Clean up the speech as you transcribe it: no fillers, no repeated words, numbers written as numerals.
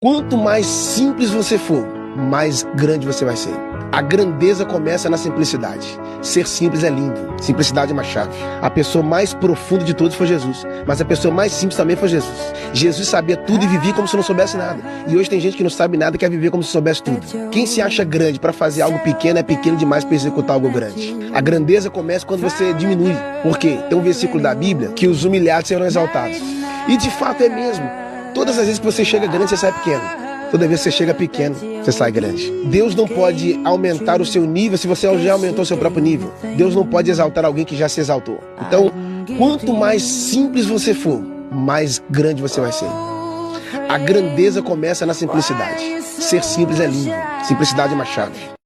Quanto mais simples você for, mais grande você vai ser. A grandeza começa na simplicidade. Ser simples é lindo. Simplicidade é uma chave. A pessoa mais profunda de todos foi Jesus. Mas a pessoa mais simples também foi Jesus. Jesus sabia tudo e vivia como se não soubesse nada. E hoje tem gente que não sabe nada e quer viver como se soubesse tudo. Quem se acha grande para fazer algo pequeno é pequeno demais para executar algo grande. A grandeza começa quando você diminui. Por quê? Tem um versículo da Bíblia que os humilhados serão exaltados. E de fato é mesmo. Todas as vezes que você chega grande, você sai pequeno. Toda vez que você chega pequeno, você sai grande. Deus não pode aumentar o seu nível se você já aumentou o seu próprio nível. Deus não pode exaltar alguém que já se exaltou. Então, quanto mais simples você for, mais grande você vai ser. A grandeza começa na simplicidade. Ser simples é lindo. Simplicidade é uma chave.